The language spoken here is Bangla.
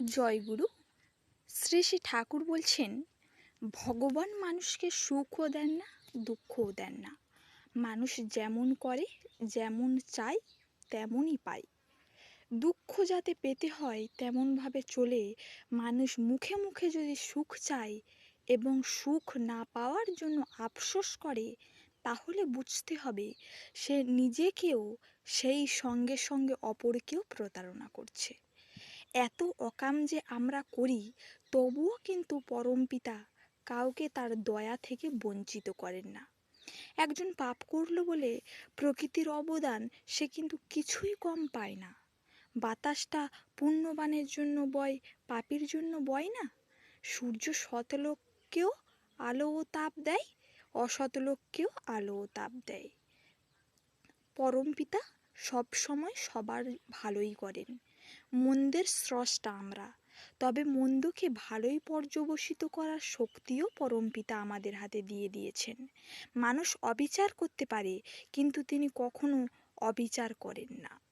জয়গুরু। শ্রী শ্রী ঠাকুর বলছেন, ভগবান মানুষকে সুখও দেন না, দুঃখও দেন না। মানুষ যেমন করে, যেমন চায়, তেমনই পায়। দুঃখ যাতে পেতে হয় তেমনভাবে চলে মানুষ মুখে মুখে যদি সুখ চায় এবং সুখ না পাওয়ার জন্য আফসোস করে, তাহলে বুঝতে হবে সে নিজেকেও সেই সঙ্গে সঙ্গে অপরকেও প্রতারণা করছে। এত অকাম যে আমরা করি, তবুও কিন্তু পরমপিতা কাউকে তার দয়া থেকে বঞ্চিত করেন না। একজন পাপ করলো বলে প্রকৃতির অবদান সে কিন্তু কিছুই কম পায় না। বাতাসটা পুণ্যবানের জন্য বয়, পাপীর জন্য বয় না। সূর্য শতলোককেও আলো ও তাপ দেয়, অশতলোককেও আলো ও তাপ দেয়। পরমপিতা সবসময় সবার ভালোই করেন। মন্দের স্রষ্টা আমরা, তবে মন্দকে ভালোই পর্যবসিত করার শক্তিও পরমপিতা আমাদের হাতে দিয়ে দিয়েছেন। মানুষ অবিচার করতে পারে, কিন্তু তিনি কখনো অবিচার করেন না।